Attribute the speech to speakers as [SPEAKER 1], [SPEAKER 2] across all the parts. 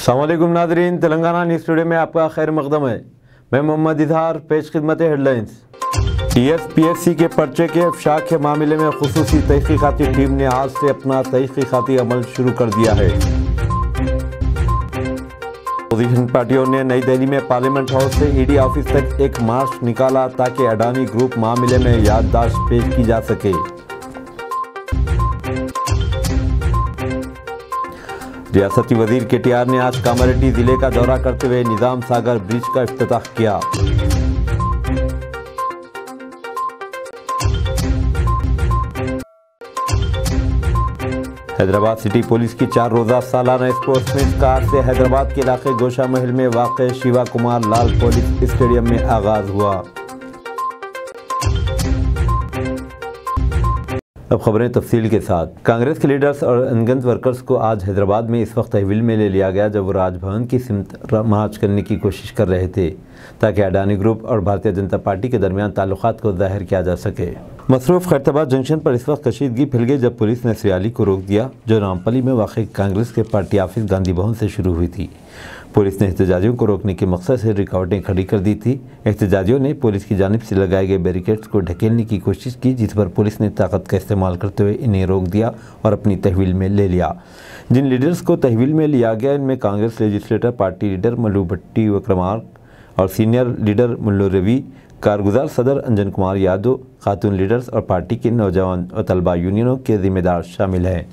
[SPEAKER 1] अस्सलामुअलैकुम नाज़रीन, Telangana news studio में आपका खैर मकदम है। मैं मोहम्मद इजहार, पेश खिदमत हेडलाइंस। TSPSC के पर्चे के अफशा के मामले में खुसूसी तहकीकाती टीम ने आज से अपना तहकीकाती अमल शुरू कर दिया है। अपोजिशन पार्टियों ने नई दिल्ली में पार्लियामेंट हाउस से ED ऑफिस तक एक मार्च निकाला ताकि अडानी ग्रुप मामले में याददाश्त पेश की जा सके। रियासती वजीर KTR ने आज कामारेड्डी जिले का दौरा करते हुए निजाम सागर ब्रिज का इफ्तिताह किया। हैदराबाद सिटी पुलिस की 4 रोज़ा सालाना स्पोर्ट्स मीट का आज से हैदराबाद के इलाके गोशा महल में वाक़ शिवा कुमार लाल पुलिस स्टेडियम में आगाज हुआ। अब खबरें तफसील के साथ। कांग्रेस के लीडर्स और अनगिनत वर्कर्स को आज हैदराबाद में इस वक्त तहवील में ले लिया गया जब वो राजभवन की सिमत मार्च करने की कोशिश कर रहे थे ताकि अडानी ग्रुप और भारतीय जनता पार्टी के दरमियान ताल्लुकात को जाहिर किया जा सके। मसरूफ़ खैरताबाद जंक्शन पर इस वक्त कशीदगी फैल गई जब पुलिस ने इस रैली को रोक दिया जो रामपली में वाक़ कांग्रेस के पार्टी ऑफिस गांधी भवन से शुरू हुई थी। पुलिस ने एहतजाजियों को रोकने के मकसद से रुकावटें खड़ी कर दी थी। एहतजाजियों ने पुलिस की जानिब से लगाए गए बैरिकेड्स को ढकेलने की कोशिश की, जिस पर पुलिस ने ताकत का इस्तेमाल करते हुए इन्हें रोक दिया और अपनी तहवील में ले लिया। जिन लीडर्स को तहवील में लिया गया इनमें Congress legislature party leader Mallu Bhatti Vikramarka और सीनियर लीडर मुल्लू रवि, कारगुजार सदर अंजन कुमार यादव, खातून लीडर्स और पार्टी के नौजवान और तलबा यूनियनों के जिम्मेदार शामिल हैं।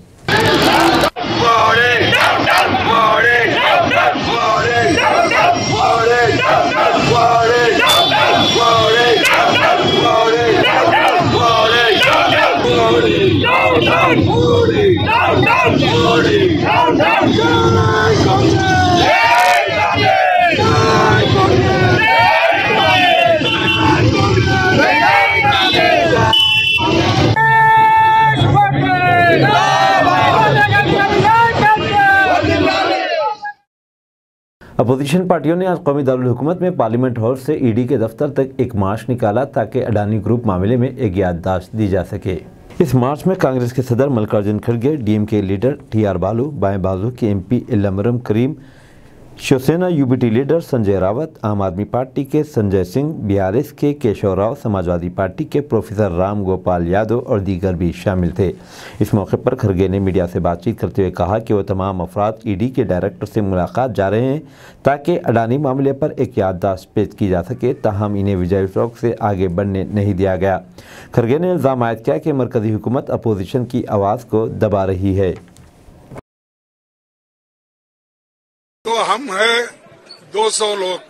[SPEAKER 1] अपोजिशन पार्टियों ने आज कौमी दारुल हुकूमत में पार्लियामेंट हाउस से ED के दफ्तर तक एक मार्च निकाला ताकि अडानी ग्रुप मामले में एक याददाश्त दी जा सके। इस मार्च में कांग्रेस के सदर मल्लिकार्जुन खड़गे, DMK लीडर TR बालू, बाएं बाजू के MP इल्लामरम करीम, शिवसेना UBT लीडर संजय रावत, आम आदमी पार्टी के संजय सिंह, BRS के केशव राव, समाजवादी पार्टी के प्रोफेसर राम गोपाल यादव और दीगर भी शामिल थे। इस मौके पर खड़गे ने मीडिया से बातचीत करते हुए कहा कि वो तमाम अफराद ED के डायरेक्टर से मुलाकात जा रहे हैं ताकि अडानी मामले पर एक याददाश्त पेश की जा सके, ताहम इन्हें विजय चौक से आगे बढ़ने नहीं दिया गया। खड़गे ने इल्ज़ाम आयद किया कि मरकजी हुकूमत अपोजिशन की आवाज़ को दबा रही है।
[SPEAKER 2] तो हम हैं 200 लोग,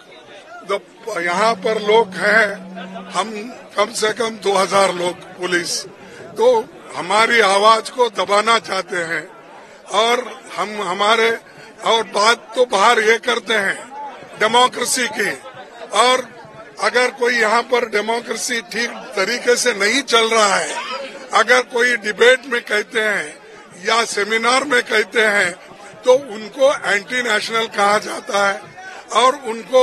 [SPEAKER 2] तो यहाँ पर लोग हैं हम कम से कम 2000 लोग पुलिस, तो हमारी आवाज को दबाना चाहते हैं और हम हमारे और बात तो बाहर ये करते हैं डेमोक्रेसी की, और अगर कोई यहाँ पर डेमोक्रेसी ठीक तरीके से नहीं चल रहा है, अगर कोई डिबेट में कहते हैं या सेमिनार में कहते हैं तो उनको एंटी नेशनल कहा जाता है और उनको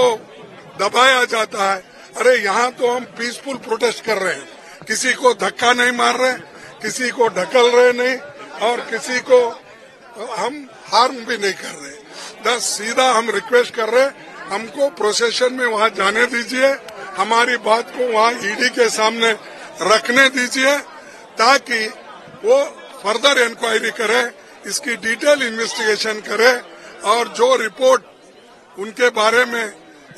[SPEAKER 2] दबाया जाता है। अरे यहाँ तो हम पीसफुल प्रोटेस्ट कर रहे हैं, किसी को धक्का नहीं मार रहे, किसी को ढकल रहे नहीं और किसी को हम हार्म भी नहीं कर रहे। बस सीधा हम रिक्वेस्ट कर रहे हैं, हमको प्रोसेशन में वहाँ जाने दीजिए, हमारी बात को वहाँ ED के सामने रखने दीजिए ताकि वो फर्दर इंक्वायरी करे, इसकी डिटेल इन्वेस्टिगेशन करे और जो रिपोर्ट उनके बारे में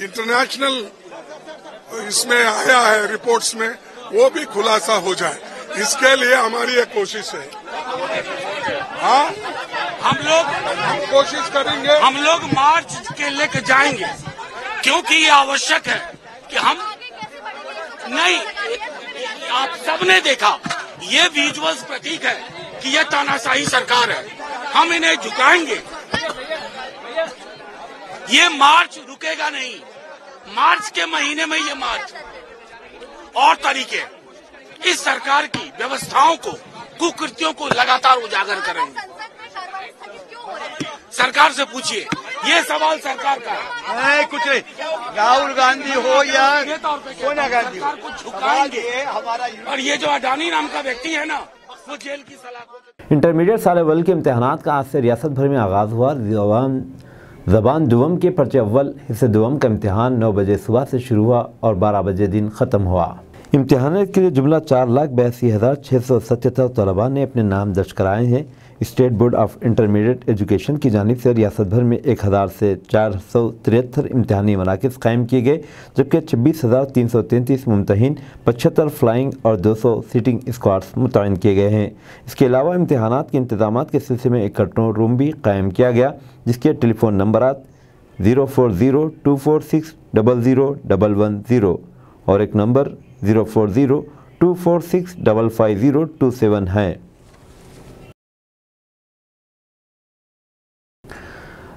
[SPEAKER 2] इंटरनेशनल इसमें आया है रिपोर्ट्स में वो भी खुलासा हो जाए। इसके लिए हमारी एक कोशिश है। हाँ, हम कोशिश करेंगे,
[SPEAKER 3] हम लोग मार्च के लेकर जाएंगे क्योंकि ये आवश्यक है कि हम नहीं, आप सबने देखा ये विजुअल्स प्रतीक है कि ये तानाशाही सरकार है, हम इन्हें झुकाएंगे। ये मार्च रुकेगा नहीं, मार्च के महीने में ये मार्च और तरीके इस सरकार की व्यवस्थाओं को, कुकृतियों को लगातार उजागर करेंगे। सरकार से पूछिए, ये सवाल सरकार का है।
[SPEAKER 4] नहीं, कुछ नहीं, राहुल गांधी हो या
[SPEAKER 3] सोनिया गांधी सरकार को झुकाएंगे हमारा। और ये जो अडानी नाम का व्यक्ति है ना, वो जेल की सलाह।
[SPEAKER 1] इंटरमीडिएट साल अव्वल के इम्तहानात का आज से रियासत भर में आगाज़ हुआ। ज़बान दुवम के पर्चे अव्वल हिस्से दुवम का इम्तिहान 9 बजे सुबह से शुरू हुआ और 12 बजे दिन ख़त्म हुआ। इम्तिहान के लिए जुमला 4,82,677 तलबा ने अपने नाम दर्ज कराए हैं। State board of intermediate education की जानिब से रियासत भर में 1000 से 473 इम्तिहानी मराकज़ कायम किए गए, जबकि 26,333 मुमतहिन, 75 फ्लाइंग और 200 सीटिंग स्क्वाड्स मुतयन किए गए हैं। इसके अलावा इम्तिहानात के इंतजामात के सिलसिले में एक कंट्रोल रूम भी कायम किया गया, जिसके टेलीफोन नंबरात 04024600110 और एक नंबर 04024655027 हैं।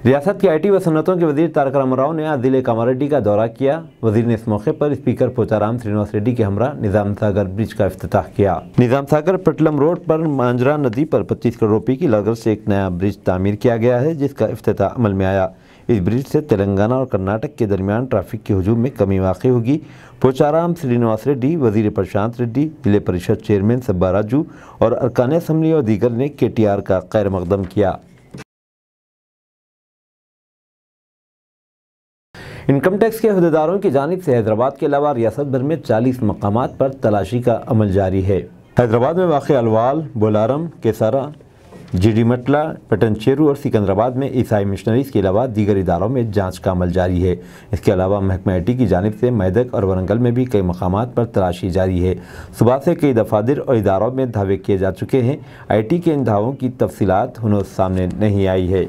[SPEAKER 1] रियासत के IT व सन्नतों के वजीर तारक रामा राव ने आज जिले कामारेड्डी का दौरा किया। वजीर ने इस मौके पर स्पीकर पोचाराम श्रीनिवास रेड्डी के हमरा निज़ाम सागर ब्रिज का इफ्तिताह किया। निज़ाम सागर पटलम रोड पर मांजरा नदी पर 25 करोड़ रुपये की लागत से एक नया ब्रिज तामीर किया गया है, जिसका इफ्तिताह अमल में आया। इस ब्रिज से तेलंगाना और कर्नाटक के दरमियान ट्रैफिक के हुजूम में कमी वाक़ई होगी। पोचाराम श्रीनिवास रेड्डी, वजीर प्रशांत रेड्डी, जिले परिषद चेयरमैन सब्बा राजू और अरकान असम्बली और दीगर ने KTR का खैर मकदम किया। इनकम टैक्स के अहदेदारों की जानिब से हैदराबाद के अलावा रियासत भर में 40 मकामात पर तलाशी का अमल जारी है। हैदराबाद में वाक़ अलवाल, बोलारम, केसारा, जीडीमटला, पटनचेरू और सिकंदराबाद में ईसाई मिशनरीज़ के अलावा दीगर इदारों में जांच का अमल जारी है। इसके अलावा महकमा IT की जानिब से मेदक और वरंगल में भी कई मकामात पर तलाशी जारी है। सुबह से कई दफातर और इदारों में धावे किए जा चुके हैं। IT के इन धावों की तफसीलात हुनूस सामने नहीं आई है।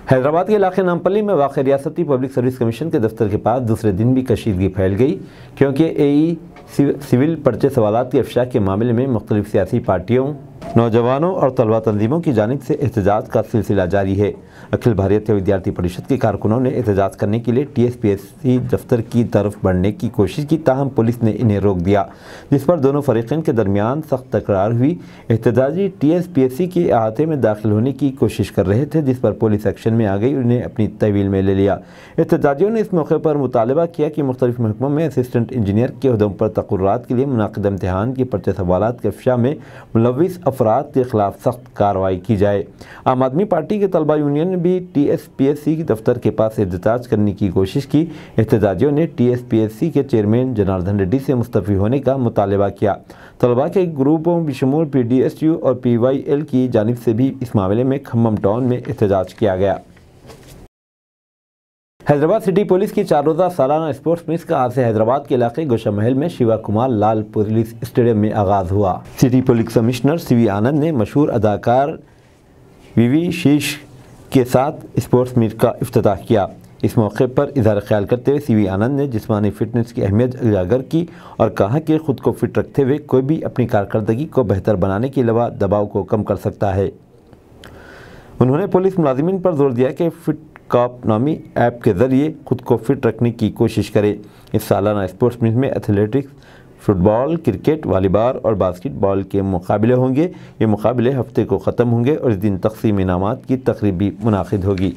[SPEAKER 1] हैदराबाद के इलाके नामपल्ली में वाक़ रियासती पब्लिक सर्विस कमीशन के दफ्तर के पास दूसरे दिन भी कशीदगी फैल गई, क्योंकि AE सिविल पर्चे सवालात के अफशा के मामले में मुख्तलिफ सियासी पार्टियों, नौजवानों और तलबा तंजीमों की जानिब से एहतजाज का सिलसिला जारी है। अखिल भारतीय विद्यार्थी परिषद के कारकुनों ने एहतजाज करने के लिए TSPSC दफ्तर की तरफ बढ़ने की कोशिश की, ताहम पुलिस ने इन्हें रोक दिया, जिस पर दोनों फरीक़ैन के दरमियान सख्त तकरार हुई। एहतजाजी TSPSC के अहाते में दाखिल होने की कोशिश कर रहे थे, जिस पर पुलिस एक्शन में आ गई, उन्हें अपनी तहवील में ले लिया। एहतजाजियों ने इस मौके पर मुतालबा किया कि मुख्तलिफ महकमों में असिस्टेंट इंजीनियर के अहदों पर तक़र्रुरात के लिए मुनाक़िद इम्तिहान की पर्चे सवालात के अफशा में मुलव्विस अफराद के खिलाफ सख्त कार्रवाई की जाए। आम आदमी पार्टी के तलबा यूनियन ने भी TSPSC के दफ्तर के पास एहतजाज करने की कोशिश की। एहतजाजियों ने TSPSC के चेयरमैन जनार्दन रेड्डी से मुस्तफ़ी होने का मुतालबा किया। तलबा के ग्रुपों बशमूल PDSU और PYL की जानिब से भी इस मामले में खम्मम टाउन में एहतजाज किया गया। हैदराबाद सिटी पुलिस की 4 रोज़ा सालाना स्पोर्ट्स मीट का आज से हैदराबाद के इलाके गोशा महल में शिवा कुमार लाल पुलिस स्टेडियम में आगाज़ हुआ। सिटी पुलिस कमिश्नर CV आनंद ने मशहूर अदाकार VV शीश के साथ स्पोर्ट्स मीट का इफ्तिताह किया। इस मौके पर इज़हार ख्याल करते हुए CV आनंद ने जिस्मानी फ़िटनेस की अहमियत उजागर की और कहा कि ख़ुद को फिट रखते हुए कोई भी अपनी कारकर्दगी को बेहतर बनाने के अलावा दबाव को कम कर सकता है। उन्होंने पुलिस मुलाजिमीन पर जोर दिया कि फिट कॉप नामी ऐप के ज़रिए खुद को फिट रखने की कोशिश करें। इस सालाना स्पोर्ट्स मीट में एथलेटिक्स, फुटबॉल, क्रिकेट, वॉलीबॉल और बास्केटबॉल के मुकाबले होंगे। ये मुकाबले हफ्ते को ख़त्म होंगे और इस दिन तक़सीम इनामात की तकरीब भी मुनाकिद होगी।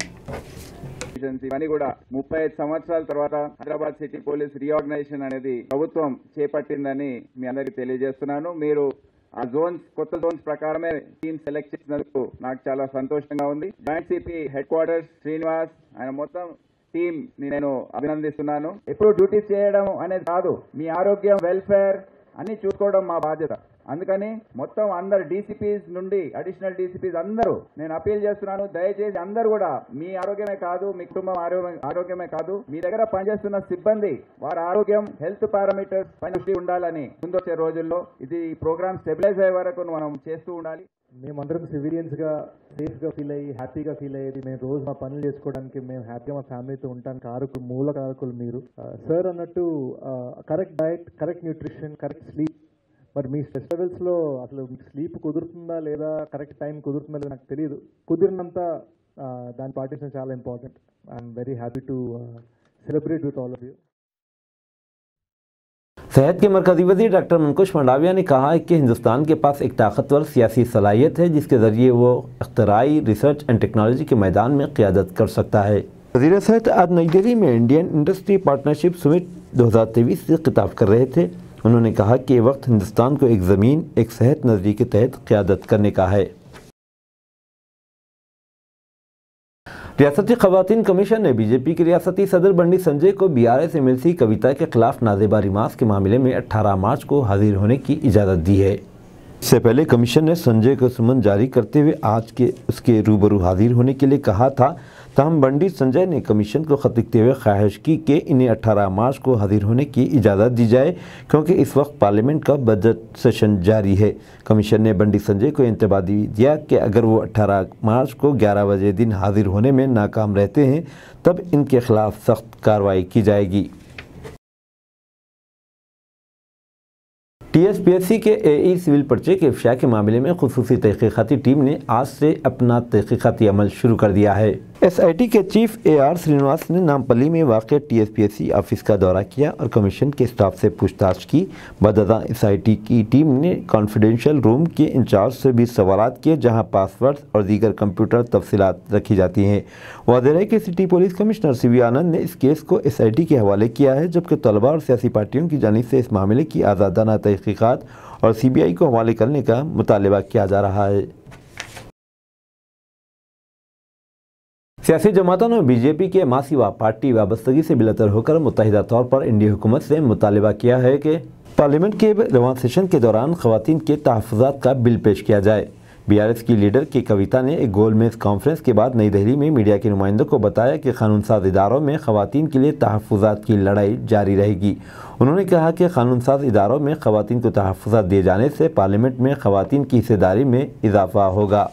[SPEAKER 5] పని కూడా 35 సంవత్సరాల తర్వాత హైదరాబాద్ సిటీ పోలీస్ రీఆర్గనైజేషన్ అనేది ప్రభుత్వం చేపట్టిందని మీ అందరికీ తెలియజేస్తున్నాను. మీరు ఆ జోన్స్ కొత్త జోన్స్ ప్రకారమే టీమ్ సెలెక్ట్ చేసినందుకు నాకు చాలా సంతోషంగా ఉంది. Joint CP head quarters Srinivas ఆయన మొత్తం టీమ్ నేను అభినందిస్తున్నాను. ఎప్పుడు డ్యూటీ చేయడం అనేది కాదు, మీ ఆరోగ్యం, వెల్ఫేర్ అన్ని చూసుకోవడం మా బాధ్యత. అందుకని మొత్తం అందరు DCPs నుండి అడిషనల్ DCPs అందరూ నేను అపీల్ చేస్తున్నాను, దయచేసి అందరూ కూడా మీ ఆరోగ్యమే కాదు, మీ కుటుంబం ఆరోగ్యమే కాదు, మీ దగ్గర పనిచేస్తున్న సిబ్బంది వారి ఆరోగ్యం, హెల్త్ పారామీటర్స్ పని దృష్టి ఉండాలని ముందొచ్చే రోజుల్లో ఇది ప్రోగ్రామ్ స్టెబిలైజ్ అయ్యే వరకు మనం చేస్తూ ఉండాలి.
[SPEAKER 6] మేమందరం సివిలియన్స్గా సేఫ్గా ఫీల్ అయ్యి హ్యాపీగా ఫీల్ అయ్యేది మేము రోజు మా పనులు చేసుకోవడానికి మేము హ్యాపీగా మా ఫ్యామిలీతో ఉండడానికి మూల కారకులు మీరు. సార్ అన్నట్టు correct diet, correct nutrition, correct sleep. మరి మీ స్ట్రెస్ లెవెల్స్లో అసలు మీకు స్లీప్ కుదురుతుందా లేదా, కరెక్ట్ టైం కుదురుతుందా లేదా నాకు తెలియదు. కుదిరినంత దాన్ని పాటించడం చాలా important. I'm very happy to celebrate with all of you.
[SPEAKER 1] सेहत के मरकजी वज़ीर डॉक्टर मनकुश मंडाविया ने कहा है कि हिंदुस्तान के पास एक ताकतवर सियासी सलाहियत है, जिसके ज़रिए वो इख्तराई, रिसर्च एंड टेक्नोलॉजी के मैदान में क़ियादत कर सकता है। वज़ीर सेहत आज नई दिल्ली में इंडियन इंडस्ट्री पार्टनरशिप समिट 2023 से खिताब कर रहे थे। उन्होंने कहा कि ये वक्त हिंदुस्तान को एक ज़मीन, एक सेहत नज़रिए के तहत क़ियादत करने का है। रियासती खवातीन कमीशन ने बीजेपी के रियासती सदर बंडी संजय को बीआरएस एमएलसी कविता के खिलाफ नाजेबा रिमार्क्स के मामले में 18 मार्च को हाजिर होने की इजाज़त दी है। इससे पहले कमीशन ने संजय को सुमन जारी करते हुए आज के उसके रूबरू हाजिर होने के लिए कहा था। तहम बंडी संजय ने कमीशन को खत लिखते हुए ख्वाहिश की कि इन्हें 18 मार्च को हाजिर होने की इजाज़त दी जाए, क्योंकि इस वक्त पार्लियामेंट का बजट सेशन जारी है। कमीशन ने बंडी संजय को इंतबाह दिया कि अगर वो 18 मार्च को 11 बजे दिन हाजिर होने में नाकाम रहते हैं तब इनके खिलाफ सख्त कार्रवाई की जाएगी। टीएसपीएससी के एई सिविल पर्चे के इफ्शा के मामले में खुसूसी तहकीकाती टीम ने आज से अपना तहकीकाती अमल शुरू कर दिया है। एसआईटी के चीफ AR श्रीनिवास ने नामपल्ली में वाक़ टीएसपीएससी ऑफिस का दौरा किया और कमीशन के स्टाफ से पूछताछ की। बददा एसआईटी की टीम ने कॉन्फिडेंशियल रूम के इंचार्ज से भी सवालात किए, जहां पासवर्ड और दीगर कंप्यूटर तफसीलात रखी जाती हैं। वाज़ेह है कि सिटी पुलिस कमिश्नर CV आनंद ने इस केस को एसआईटी के हवाले किया है, जबकि तलबा और सियासी पार्टियों की जानिब से इस मामले की आज़ादाना तहकीकात और CBI को हवाले करने का मुतालबा किया जा रहा है। सियासी जमातों ने बीजेपी के मासिवा पार्टी वाबस्तगी से बिलतर होकर मुत्तहिदा तौर पर इंडिया हुकूमत से मुतालबा किया है कि पार्लियामेंट के रवां सेशन के दौरान खवातीन के तहफ़्फ़ुज़ात का बिल पेश किया जाए। बीआरएस की लीडर की कविता ने एक गोलमेज कॉन्फ्रेंस के बाद नई दिल्ली में मीडिया के नुमाइंदों को बताया कि कानून साज इदारों में खवातीन के लिए तहफ़्फ़ुज़ात की लड़ाई जारी रहेगी। उन्होंने कहा कि कानून साज इदारों में खवातीन को तहफ़्फ़ुज़ात दिए जाने से पार्लियामेंट में खवातीन की हिस्सेदारी में इजाफा होगा।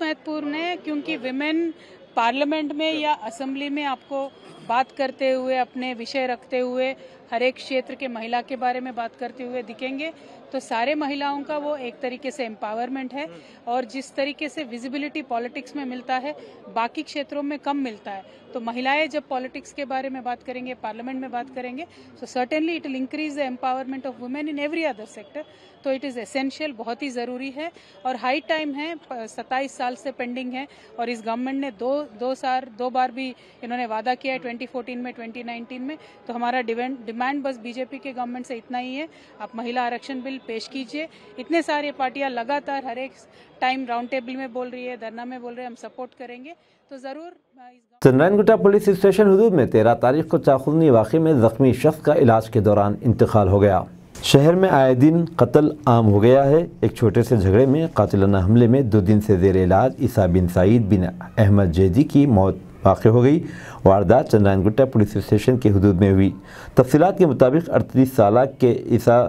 [SPEAKER 7] महत्वपूर्ण है क्योंकि विमेन पार्लियामेंट में या असेंबली में आपको बात करते हुए, अपने विषय रखते हुए, हर एक क्षेत्र के महिला के बारे में बात करते हुए दिखेंगे, तो सारे महिलाओं का वो एक तरीके से एम्पावरमेंट है। और जिस तरीके से विजिबिलिटी पॉलिटिक्स में मिलता है, बाकी क्षेत्रों में कम मिलता है। तो महिलाएं जब पॉलिटिक्स के बारे में बात करेंगे, पार्लियामेंट में बात करेंगे, so certainly it will increase the empowerment of women in every other sector. तो इट इज़ एसेंशियल, बहुत ही ज़रूरी है और हाई टाइम है। 27 साल से पेंडिंग है और इस गवर्नमेंट ने दो बार भी इन्होंने वादा किया है, 2014 में, 2019 में। तो हमारा डिमांड बस बीजेपी के गवर्नमेंट से इतना ही है, आप महिला आरक्षण बिल पेश कीजिए। इतने सारे पार्टियां लगातार हर एक टाइम राउंड टेबल में बोल रही है, धरना में बोल रहे हैं, हम सपोर्ट करेंगे। तो ज़रूर
[SPEAKER 1] चंद्रायनगुट्टा पुलिस स्टेशन हुदूद में 13 तारीख को चाकुनी वाक़े में ज़ख्मी शख्स का इलाज के दौरान इंतकाल हो गया। शहर में आए दिन कत्ल आम हो गया है। एक छोटे से झगड़े में कातिलाना हमले में 2 दिन से ज़ेर इलाज ईसा bin Saeed bin Ahmed Zaidi की मौत वाक़ हो गई। वारदात चंद्रायनगुट्टा पुलिस स्टेशन के हुदूद में हुई। तफसीलात के मुताबिक 38 साल के Isa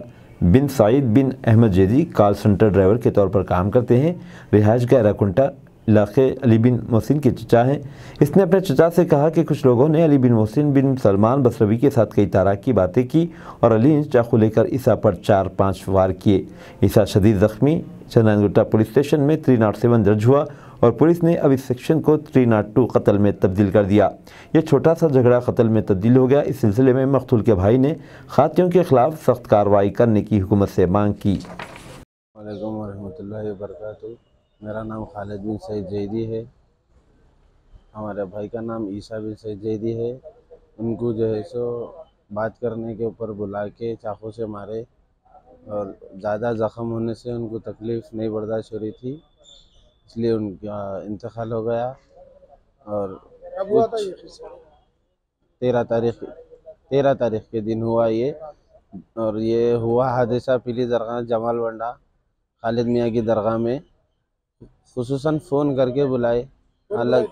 [SPEAKER 1] bin Saeed bin Ahmed Zaidi call centre driver के तौर पर काम करते हैं। रिहाइश गैराकुंटा इलाके अली बिन मोहसिन के चचा हैं। इसने अपने चचा से कहा कि कुछ लोगों ने अली बिन मोहसिन बिन सलमान बसरवी के साथ कई तरह की बातें की और अली ने चाकू लेकर ईसा पर 4-5 वार किए। ईसा शदीद जख्मी। चंद्रायनगुट्टा पुलिस स्टेशन में 307 दर्ज हुआ और पुलिस ने अब इस सेक्शन को 302 कत्ल में तब्दील कर दिया। यह छोटा सा झगड़ा कत्ल में तब्दील हो गया। इस सिलसिले में मकतूल के भाई ने खातियों के खिलाफ सख्त कार्रवाई करने की हुकूमत से मांग की।
[SPEAKER 8] वालेकुम रहमतुल्लाहि व बरकातुहू। मेरा नाम खालिद बिन सईद जैदी है। हमारे भाई का नाम ईसा बिन सईद जैदी है। उनको जो है सो बात करने के ऊपर बुला के चाकू से मारे और ज़्यादा ज़ख्म होने से उनको तकलीफ़ नहीं बर्दाश्त हो रही थी, इसलिए उनका इंतकाल हो गया। और 13 तारीख के दिन हुआ ये। और ये हुआ हादसा पीली दरगाह जमाल बंडा खालिद मियाँ की दरगाह में। खुसूसन फ़ोन करके बुलाए, अलग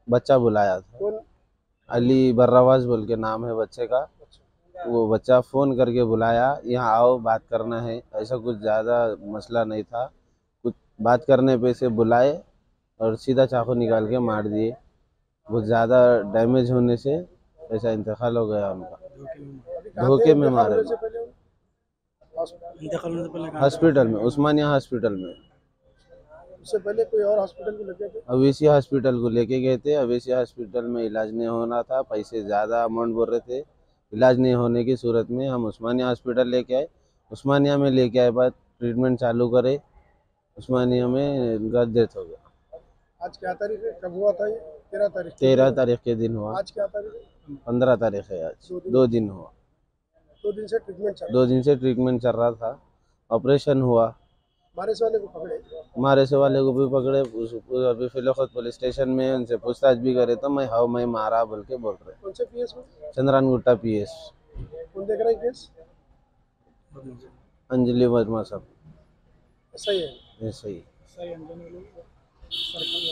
[SPEAKER 8] बच्चा बुलाया था, अली बर्रवाज बोल के नाम है बच्चे का। वो बच्चा फ़ोन करके बुलाया, यहाँ आओ बात करना है। ऐसा कुछ ज़्यादा मसला नहीं था, कुछ बात करने पे से बुलाए और सीधा चाकू निकाल के मार दिए। बहुत ज़्यादा डैमेज होने से ऐसा इंतकाल हो गया उनका। धोखे में मारे हॉस्पिटल में, उस्मानिया हॉस्पिटल में।
[SPEAKER 9] उससे पहले कोई और हॉस्पिटल को लेके थे?
[SPEAKER 8] अवेसी हॉस्पिटल को लेके गए थे। अवेसी हॉस्पिटल में इलाज नहीं होना था, पैसे ज़्यादा अमाउंट बोल रहे थे। इलाज नहीं होने की सूरत में हम उस्मानिया हॉस्पिटल लेके आए। उस्मानिया में लेके आए, बाद ट्रीटमेंट चालू करे, उस्मानिया में उनका डेथ हो गया।
[SPEAKER 9] आज क्या तारीख है? कब हुआ था ये? 13 तारीख।
[SPEAKER 8] 13 तारीख के दिन हुआ।
[SPEAKER 9] आज क्या तारीख है?
[SPEAKER 8] 15 तारीख है आज। 2 दिन हुआ।
[SPEAKER 9] 2 दिन से ट्रीटमेंट चल रहा?
[SPEAKER 8] 2 दिन से ट्रीटमेंट चल रहा था। ऑपरेशन हुआ,
[SPEAKER 9] मारे से वाले को पकड़े?
[SPEAKER 8] मारे से वाले को भी पकड़े, अभी फिलौखत पुलिस स्टेशन में उनसे पूछताछ भी करे तो मैं मारा बोल के बोल रहे।
[SPEAKER 9] कौन से पीएस में?
[SPEAKER 8] चंद्रान गुट्टा पीएस।
[SPEAKER 9] कौन देख रहा है केस?
[SPEAKER 8] अंजलि वर्मा साहब।
[SPEAKER 9] सही है,
[SPEAKER 8] ऐसा ही
[SPEAKER 9] क्या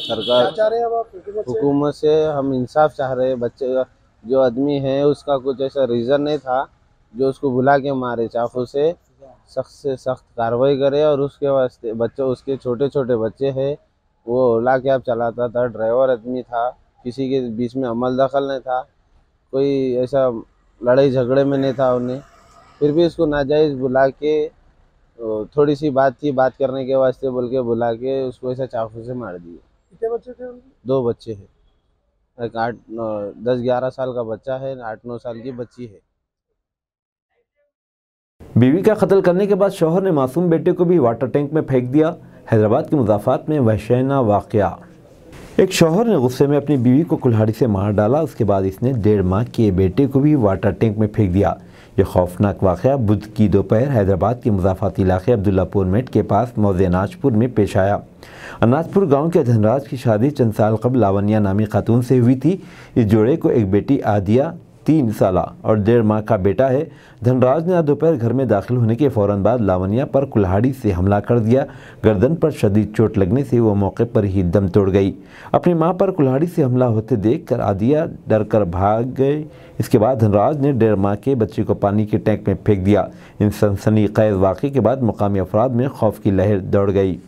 [SPEAKER 8] सरकार
[SPEAKER 9] चाह रहे हैं अब आप
[SPEAKER 8] हुकूमत से? हम इंसाफ चाह रहे हैं। बच्चे का जो आदमी है उसका कुछ ऐसा रीज़न नहीं था जो उसको बुला के मारे चाकू से सख्त कार्रवाई करे। और उसके वास्ते बच्चे, उसके छोटे छोटे बच्चे हैं, वो ओला कैब चलाता था, ड्राइवर आदमी था, किसी के बीच में अमल दखल नहीं था, कोई ऐसा लड़ाई झगड़े में नहीं था उन्हें, फिर भी उसको नाजायज़ बुला के थोड़ी सी बात थी, बात करने के वास्ते बोल के बुला के उसको ऐसा चाकू से मार दिए।
[SPEAKER 9] कितने बच्चे थे उनके?
[SPEAKER 8] 2 बच्चे हैं, एक 10-11 साल का बच्चा है, 8-9 साल की बच्ची है।
[SPEAKER 1] बीवी का कत्ल करने के बाद शौहर ने मासूम बेटे को भी वाटर टैंक में फेंक दिया। हैदराबाद के मुज़ाफ़रात में वहशीना वाक़या। एक शौहर ने गुस्से में अपनी बीवी को कुल्हाड़ी से मार डाला। उसके बाद इसने 1.5 माह के बेटे को भी वाटर टैंक में फेंक दिया। यह खौफनाक वाक़या बुध की दोपहर हैदराबाद के मुज़ाफ़राती इलाके अब्दुल्लापुर मेट के पास मौज़े अनाजपुर में पेश आया। अनाजपुर गांव के धनराज की शादी चंद साल कबल लावनिया नामी खातून से हुई थी। इस जोड़े को एक बेटी आदिया 3 साल और 1.5 माह का बेटा है। धनराज ने आज दोपहर घर में दाखिल होने के फ़ौरन बाद लावनिया पर कुल्हाड़ी से हमला कर दिया। गर्दन पर शदीद चोट लगने से वो मौके पर ही दम तोड़ गई। अपनी मां पर कुल्हाड़ी से हमला होते देखकर आदिया डर कर भाग गए। इसके बाद धनराज ने 1.5 माह के बच्चे को पानी के टैंक में फेंक दिया। इन सनसनीखेज़ वाक़े के बाद मुकामी अफराद में खौफ की लहर दौड़ गई।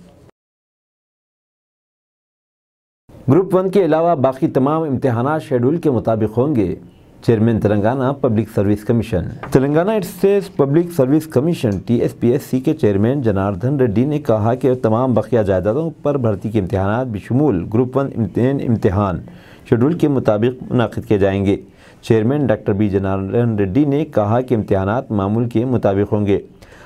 [SPEAKER 1] ग्रुप 1 के अलावा बाकी तमाम इम्तिहानात शेड्यूल के मुताबिक होंगे। Chairman Telangana public service commission. Telangana state public service commission TSPSC के चेयरमैन जनार्दन रेड्डी ने कहा कि तमाम बकिया जायदादों पर भर्ती के इम्तिहानात बिशमूल ग्रुप 1 इम्तिहान शेड्यूल के मुताबिक मुनाकिद किए जाएंगे। Chairman doctor B Janardan Reddy ने कहा कि इम्तिहानात मामूल के मुताबिक होंगे।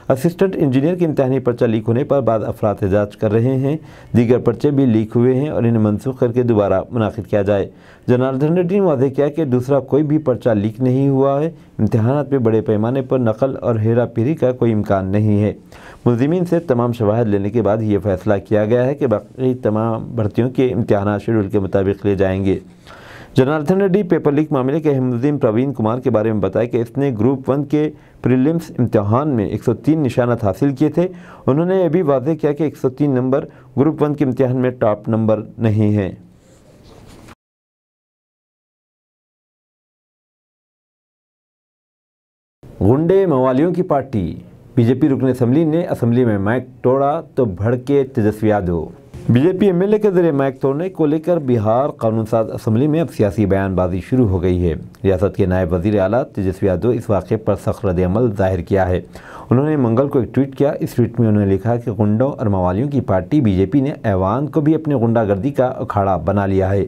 [SPEAKER 1] असिस्टेंट इंजीनियर के इम्तिहानी पर्चा लीक होने पर बाद अफराद एहतजाज कर रहे हैं। दीगर पर्चे भी लीक हुए हैं और इन्हें मनसूख करके दोबारा मुनाकिद किया जाए। जनार्दन रेड्डी ने वादे किया कि दूसरा कोई भी पर्चा लीक नहीं हुआ है। इम्तिहानात में बड़े पैमाने पर नकल और हेरा फेरी का कोई इम्कान नहीं है। मुल्ज़िमीन से तमाम शवाहिद लेने के बाद ये फैसला किया गया है कि बाकी तमाम भर्तियों के इम्तिहानात शेड्यूल के मुताबिक लिए जाएंगे। जनार्दन रेड्डी पेपर लीक मामले के मुलज़िम प्रवीण कुमार के बारे में बताया कि इसने ग्रुप 1 के प्रीलिम्स इम्तिहान में 103 निशानात हासिल किए थे। उन्होंने यह भी वाज़ेह किया कि 103 नंबर ग्रुप 1 के इम्तिहान में टॉप नंबर नहीं हैं। गुंडे मवालियों की पार्टी। बीजेपी रुकन असम्बली ने असम्बली में माइक तोड़ा तो भड़के तेजस्वी यादव। बीजेपी MLA के जरिए माइक तोड़ने को लेकर बिहार कानून साज असम्बली में अब सियासी बयानबाजी शुरू हो गई है। रियासत के नायब वज़ीर आला तेजस्वी यादव इस वाक़े पर सख्त रद्द-ए-अमल ज़ाहिर किया है। उन्होंने मंगल को एक ट्वीट किया। इस ट्वीट में उन्होंने लिखा कि गुंडों और मवालियों की पार्टी बीजेपी ने ऐवान को भी अपने गुंडागर्दी का अखाड़ा बना लिया है।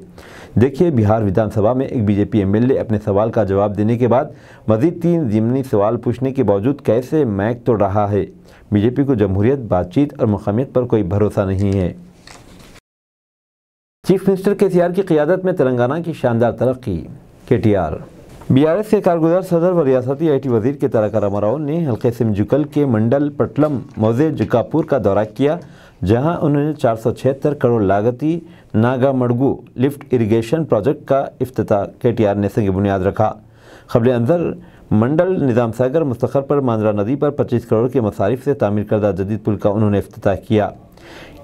[SPEAKER 1] देखिए, बिहार विधानसभा में एक बीजेपी MLA अपने सवाल का जवाब देने के बाद मज़ीद 3 ज़िमनी सवाल पूछने के बावजूद कैसे माइक तोड़ रहा है। बीजेपी को जमहूरियत, बातचीत और मुक़ामियत पर कोई भरोसा नहीं है। चीफ मिनिस्टर KCR की क़ियादत में तेलंगाना की शानदार तरक्की। KTR। BRS के कारगुजार सदर व रियासती IT वज़ीर के तारक रामाराव ने हल्के सिमजुकल के मंडल पटलम मौज़े जकापुर का दौरा किया, जहां उन्होंने 476 करोड़ लागती नागामड़गू लिफ्ट इरिगेशन प्रोजेक्ट का इफ्तिताह KTR ने संग बुनियाद रखा। क़ब्ल अंज़र मंडल निज़ाम सागर मुस्तखर पर मांजरा नदी पर 25 करोड़ के मसारिफ से तामीर करदा जदीद पुल का उन्होंने इफ्तिताह किया।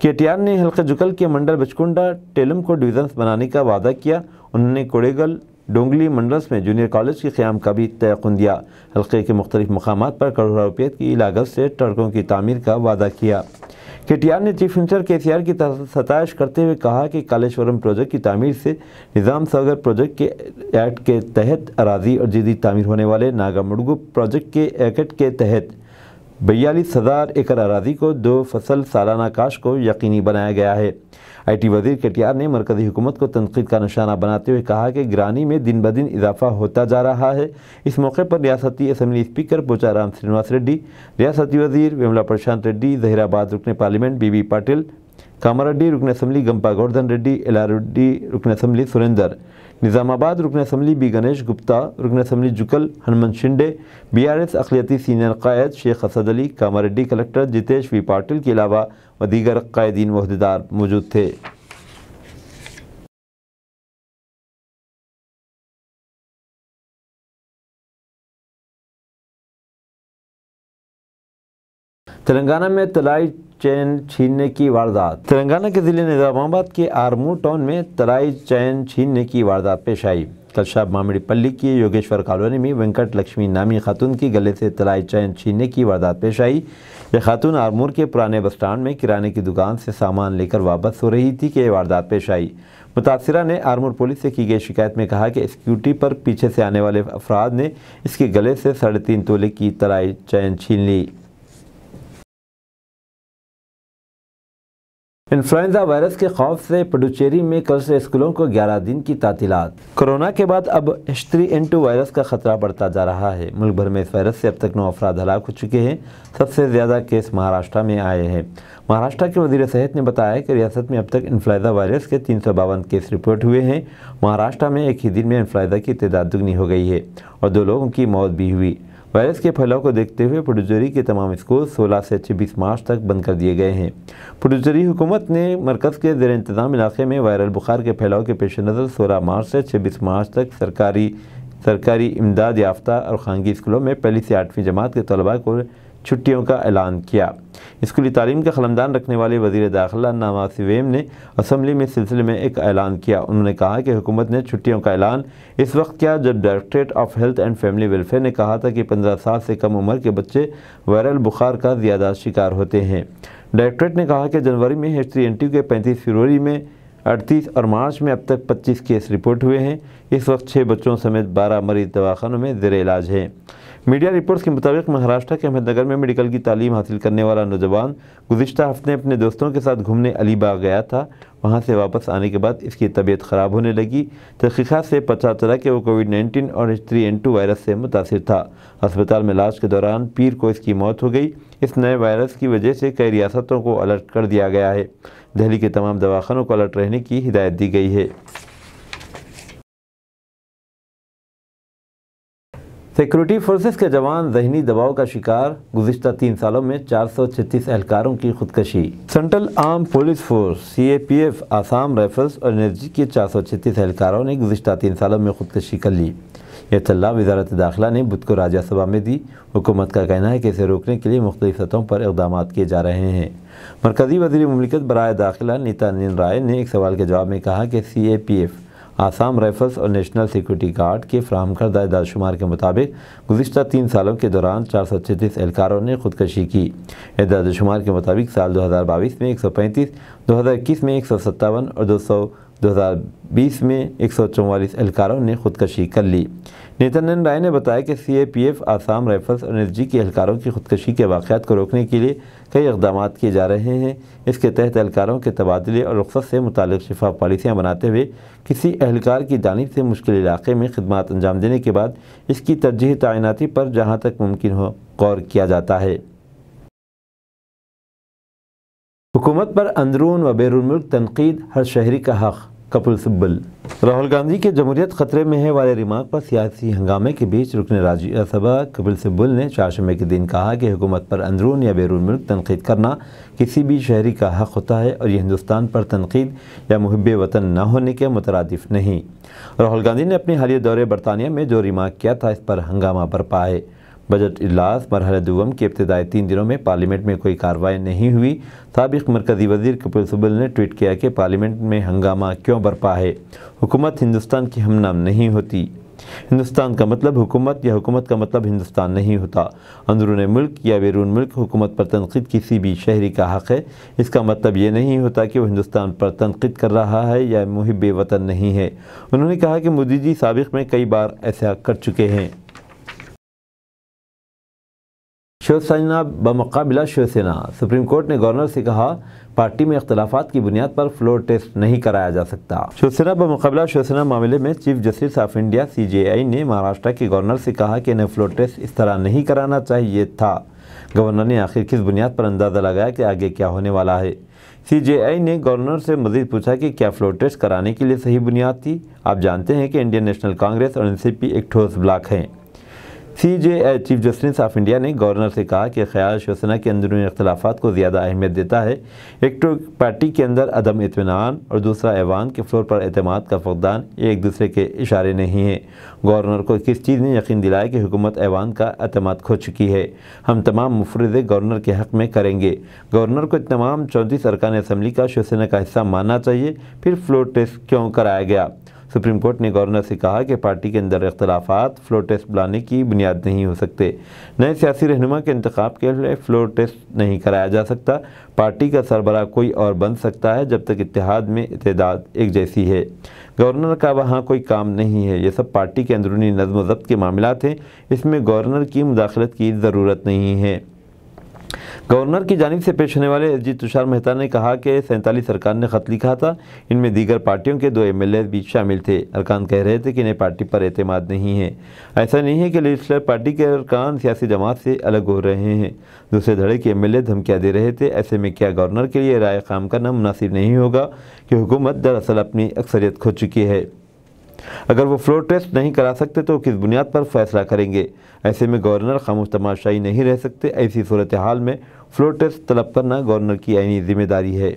[SPEAKER 1] KTR ने हल्के जुकल के मंडल बचकुंडा टेलम को डिवीजन्स बनाने का वादा किया। उन्होंने कोड़ेगल डोंगली मंडल्स में जूनियर कॉलेज के क़याम का भी तयक़ुन दिया। हल्के के मुख्तलिफ मकामात पर करोड़ों रुपये की लागत से सड़कों की तामीर का वादा किया। KTR ने चीफ मिनिस्टर KCR की सताइश करते हुए कहा कि कालेश्वरम प्रोजेक्ट की तामीर से निज़ाम सागर प्रोजेक्ट के एक्ट के तहत अराजी और जदीद तामीर होने वाले नागामड़गू प्रोजेक्ट के एक्ट के तहत 42,000 एकड़ अराजी को 2 फसल सालाना काश को यकीनी बनाया गया है। IT वज़ीर KTR ने मरकज़ी हुकूमत को तनक़ीद का निशाना बनाते हुए कहा कि गिरानी में दिन ब दिन इजाफा होता जा रहा है। इस मौके पर रियासती असम्बली स्पीकर पोचाराम श्रीनिवास रेड्डी, रियासती वज़ीर वेमला प्रशांत रेड्डी, ज़हीराबाद रुकन पार्लियामेंट BB पाटिल, कामारेड्डी रुकन असम्बली गंपा गोवर्धन रेड्डी, एलारेड्डी रुकन असम्बली सुरेंदर, निज़ामाबाद रुकन असम्बली बी गणेश गुप्ता, रुकन असम्बली जुकल हनुमंत शिंदे, BRS अक़लियती सीनियर क़ायद शेख असद अली, कामारेड्डी कलेक्टर जितेश V पाटिल के अलावा व दीगर क़ायदीन व अहदेदार मौजूद थे। तेलंगाना में तलाई चैन छीनने की वारदात। तेलंगाना के ज़िले निज़ामाबाद के आरमूर टाउन में तलाई चैन छीनने की वारदात पेश आई। कल शाम मामिड़ीपल्ली की योगेश्वर कॉलोनी में वेंकट लक्ष्मी नामी खातून की गले से तलाई चैन छीनने की वारदात पेश आई। यह खातून आरमूर के पुराने बस स्टैंड में किराने की दुकान से सामान लेकर वापस हो रही थी कि यह वारदात पेश आई। मुतासिरा ने आरमूर पुलिस से की गई शिकायत में कहा कि स्कूटी पर पीछे से आने वाले अफराद ने इसके गले से 3.5 तोले की तलाई चैन छीन ली। इन्फ्लुएंजा वायरस के खौफ से पुडुचेरी में कल से स्कूलों को 11 दिन की तातीलात। कोरोना के बाद अब H3N2 वायरस का खतरा बढ़ता जा रहा है। मुल्क भर में इस वायरस से अब तक 9 अफराद हलाक हो चुके हैं। सबसे ज़्यादा केस महाराष्ट्र में आए हैं। महाराष्ट्र के वज़ीर सेहत ने बताया कि रियासत में अब तक इन्फ्लुएंजा वायरस के 352 केस रिपोर्ट हुए हैं। महाराष्ट्र में एक ही दिन में इन्फ्लुएंजा की तादाद दुगनी हो गई है और 2 लोगों की मौत भी हुई। वायरस के फैलाव को देखते हुए पुडुचेरी के तमाम स्कूल 16 से 26 मार्च तक बंद कर दिए गए हैं। पुडुचेरी हुकूमत ने मरकज़ के ज़ेर इंतज़ाम इलाके में वायरल बुखार के फैलाव के पेश नज़र 16 मार्च से 26 मार्च तक सरकारी इमदाद याफ्ता और खानगी स्कूलों में पहली से 8वीं जमात के तलबा को छुट्टियों का ऐलान किया। स्कूली तालीम का ख़लमदान रखने वाले वज़ीर दाखिला नवासिवेम ने असम्बली में सिलसिले में एक ऐलान किया। उन्होंने कहा कि हुकूमत ने छुट्टियों का ऐलान इस वक्त किया जब directorate of health and family welfare ने कहा था कि 15 साल से कम उम्र के बच्चे वायरल बुखार का ज़्यादा शिकार होते हैं। डायरेक्टरेट ने कहा कि जनवरी में H3N2 के 35, फरवरी में 38 और मार्च में अब तक 25 केस रिपोर्ट हुए हैं। इस वक्त 6 बच्चों समेत 12 मरीज दवाखानों में ज़ेर इलाज हैं। मीडिया रिपोर्ट्स के मुताबिक महाराष्ट्र के अहमदनगर में मेडिकल की तालीम हासिल करने वाला नौजवान गुज़िश्ता हफ्ते अपने दोस्तों के साथ घूमने अलीबाग गया था। वहां से वापस आने के बाद इसकी तबीयत ख़राब होने लगी। तहक़ीक़ात से पता चला कि वो कोविड-19 और H3N2 वायरस से मुतासिर था। अस्पताल में इलाज के दौरान पीर को इसकी मौत हो गई। इस नए वायरस की वजह से कई रियासतों को अलर्ट कर दिया गया है। दिल्ली के तमाम दवाखानों को अलर्ट रहने की हिदायत दी गई है। सिक्योरिटी फोर्सेस के जवान ज़हनी दबाव का शिकार, गुज़िश्ता 3 सालों में 436 एहलकारों की खुदकशी। Central arm police force CAPF, Assam rifles और एनर्जी के 436 एहलकारों ने गुज़िश्ता 3 सालों में खुदकशी कर ली। यह इत्तला वज़ारत दाखिला ने बुध को राज्यसभा में दी। हुकूमत का कहना है कि इसे रोकने के लिए मुख्तलिफ सतहों पर इक़दाम किए जा रहे हैं। मरकज़ी वज़ीर मुमलिकत बराए दाखिला नित्यानंद राय ने एक सवाल के जवाब में कहा कि CAPF, आसाम राइफल्स और नेशनल सिक्योरिटी गार्ड के फ्राहम करदा इदाद-ओ-शुमार के मुताबिक गुज़िश्ता 3 सालों के दौरान 436 एहलकारों ने खुदकशी की। इदाद-ओ-शुमार के मुताबिक साल 2022 में 135, 2021 में 157 और 2020 में 144 एहलकारों ने खुदकशी कर ली। नित्यानंद राय ने बताया कि CAPF, आसाम राइफल्स और एनर्जी के एहलकारों की खुदकशी के वाक़यात को रोकने के लिए कई इक़दाम किए जा रहे हैं। इसके तहत एहलकारों के तबादले और रुख़सत से मुतालिक शफ़ाफ़ पॉलिसियाँ बनाते हुए किसी एहलकार की जानिब से मुश्किल इलाके में खिदमत अंजाम देने के बाद इसकी तरजीही तैनाती पर जहाँ तक मुमकिन हो गौर किया जाता है। हुकूमत पर अंदरून व बैरून मुल्क तनकीद, हर शहरी का हक़, कपिल सिब्बल। राहुल गांधी के जमहूरियत खतरे में है वाले रिमार्क पर सियासी हंगामे के बीच रुकन राज्यसभा कपिल सिब्बल ने चारशंबे के दिन कहा कि हुकूमत पर अंदरून या बैरून मुल्क तनकीद करना किसी भी शहरी का हक़ होता है और यह हिंदुस्तान पर तनकीद या मुहिब्बे वतन न होने के मुतरादिफ नहीं। राहुल गांधी ने अपने हालिया दौरे बरतानिया में जो रिमार्क किया था, इस पर हंगामा बरपा है। बजट इजलास मरहला दुवम के इब्तिदाई 3 दिनों में पार्लियामेंट में कोई कार्रवाई नहीं हुई। साबिक़ मरकज़ी वज़ीर कपिल सिब्बल ने ट्वीट किया कि पार्लियामेंट में हंगामा क्यों बरपा है। हुकूमत हिंदुस्तान की हमनाम नहीं होती। हिंदुस्तान का मतलब हुकूमत या हुकूमत का मतलब हिंदुस्तान नहीं होता। अंदरून मुल्क या बैरून मुल्क हुकूमत पर तनकीद किसी भी शहरी का हक़ है। इसका मतलब ये नहीं होता कि वो हिंदुस्तान पर तनकीद कर रहा है या मुहिब्बे वतन नहीं है। उन्होंने कहा कि मोदी जी साबिक़ में कई बार ऐसा कर चुके हैं। शिवसेना बमुकाबिला शिवसेना, सुप्रीम कोर्ट ने गवर्नर से कहा पार्टी में इख्तलाफात की बुनियाद पर फ्लोर टेस्ट नहीं कराया जा सकता। शिवसेना बमुकाबिला शिवसेना मामले में chief justice of India CJI ने महाराष्ट्र के गवर्नर से कहा कि इन्हें फ्लोर टेस्ट इस तरह नहीं कराना चाहिए था। गवर्नर ने आखिर किस बुनियाद पर अंदाज़ा लगाया कि आगे क्या होने वाला है। CJI ने गवर्नर से मजीद पूछा कि क्या फ्लोर टेस्ट कराने के लिए सही बुनियाद थी। आप जानते हैं कि इंडियन नेशनल कांग्रेस और NCP एक ठोस ब्लॉक हैं। CJI chief justice of India ने गवर्नर से कहा कि ख्याल शिवसेना के अंदरूनी इख्तलाफात को ज़्यादा अहमियत देता है। एक तो पार्टी के अंदर अदम इत्मीनान और दूसरा ऐवान के फ्लोर पर एतमाद का फकदान, ये एक दूसरे के इशारे नहीं हैं। गवर्नर को किस चीज़ ने यकीन दिलाया कि हुकूमत ऐवान का एतमाद खो चुकी है। हम तमाम मुफरज़े गवर्नर के हक़ में करेंगे। गवर्नर को तमाम 34 अरकान असम्बली का शिवसेना का हिस्सा मानना चाहिए, फिर फ्लोर टेस्ट क्यों कराया गया। सुप्रीम कोर्ट ने गवर्नर से कहा कि पार्टी के अंदर इख्तलाफात फ्लोर टेस्ट बुलाने की बुनियाद नहीं हो सकते। नए सियासी रहनुमा के इंतखाब के लिए फ्लोर टेस्ट नहीं कराया जा सकता। पार्टी का सरबराह कोई और बन सकता है जब तक इत्तेहाद में इत्तेदाद एक जैसी है। गवर्नर का वहाँ कोई काम नहीं है। ये सब पार्टी के अंदरूनी नज़्म व ज़ब्त के मामलात हैं, इसमें गवर्नर की मुदाखलत की ज़रूरत नहीं है। गवर्नर की जानिब से पेश होने वाले SG तुषार मेहता ने कहा कि 47 सरकार ने ख़त लिखा था, इनमें दीगर पार्टियों के 2 MLA भी शामिल थे। अरकान कह रहे थे कि इन्हें पार्टी पर एतमाद नहीं है। ऐसा नहीं है कि लेजिस्लेटिव पार्टी के अरकान सियासी जमात से अलग हो रहे हैं। दूसरे धड़े के MLA धमकियाँ दे रहे थे। ऐसे में क्या गवर्नर के लिए राय क़ायम करना मुनासिब नहीं होगा कि हुकूमत दरअसल अपनी अक्सरियत खो चुकी है। अगर वो फ्लोर टेस्ट नहीं करा सकते तो किस बुनियाद पर फैसला करेंगे। ऐसे में गवर्नर खामोश तमाशाई नहीं रह सकते। ऐसी सूरत हाल में फ्लोर टेस्ट तलब करना गवर्नर की आईनी जिम्मेदारी है।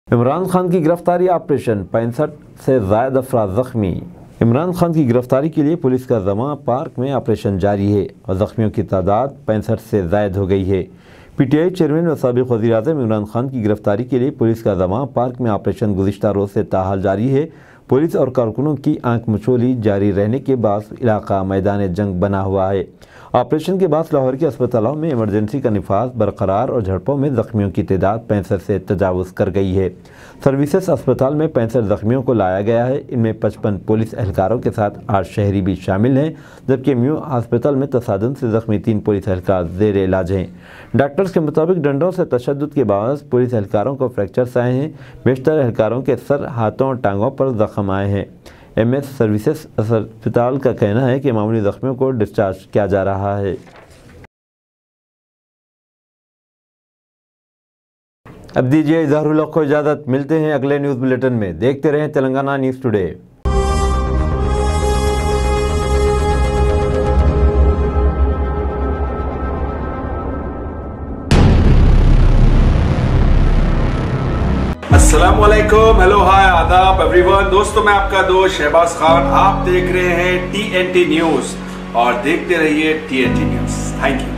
[SPEAKER 1] इमरान खान की गिरफ्तारी ऑपरेशन, 65 से ज़ायद अफराद ज़ख्मी। इमरान खान की गिरफ्तारी के लिए पुलिस का जमा पार्क में ऑपरेशन जारी है और ज़ख्मियों की तादाद 65 से ज़ायद हो गई है। PTI चेयरमैन व साबिक़ वज़ीर-ए-आज़म इमरान खान की गिरफ्तारी के लिए पुलिस का जमा पार्क में ऑपरेशन गुज़िश्ता रोज़ से ताहाल जारी है। पुलिस और कारकुनों की आंख मचोली जारी रहने के बाद इलाका मैदान जंग बना हुआ है। ऑपरेशन के बाद लाहौर के अस्पतालों में इमरजेंसी का निफाज बरकरार और झड़पों में ज़ख्मियों की तादाद 65 से तजावुज़ कर गई है। सर्विसेज अस्पताल में 65 ज़ख्मियों को लाया गया है। इनमें 55 पुलिस एहलकारों के साथ 8 शहरी भी शामिल हैं, जबकि म्यू अस्पताल में तसादम से ज़ख्मी 3 पुलिस एहलकार ज़ेर इलाज हैं। डॉक्टर्स के मुताबिक डंडों से तशद्दुद के बाद पुलिस एहलकारों को फ्रैक्चर्स आए हैं। बेशतर एहलकारों के सर, हाथों और टांगों पर ज़ख्म आए हैं। MS सर्विसेज अस्पताल का कहना है कि मामूली ज़ख्मियों को डिस्चार्ज किया जा रहा है। अब दीजिए इज़हारुल हक़ को इजाज़त। मिलते हैं अगले न्यूज़ बुलेटिन में। देखते रहें तेलंगाना न्यूज़ टुडे।
[SPEAKER 10] अस्सलामुअलैकुम, हेलो, हाय, आदाब एवरीवन। दोस्तों, मैं आपका दोस्त शहबाज खान। आप देख रहे हैं TNT न्यूज़ और देखते रहिए TNT न्यूज़। Thank you.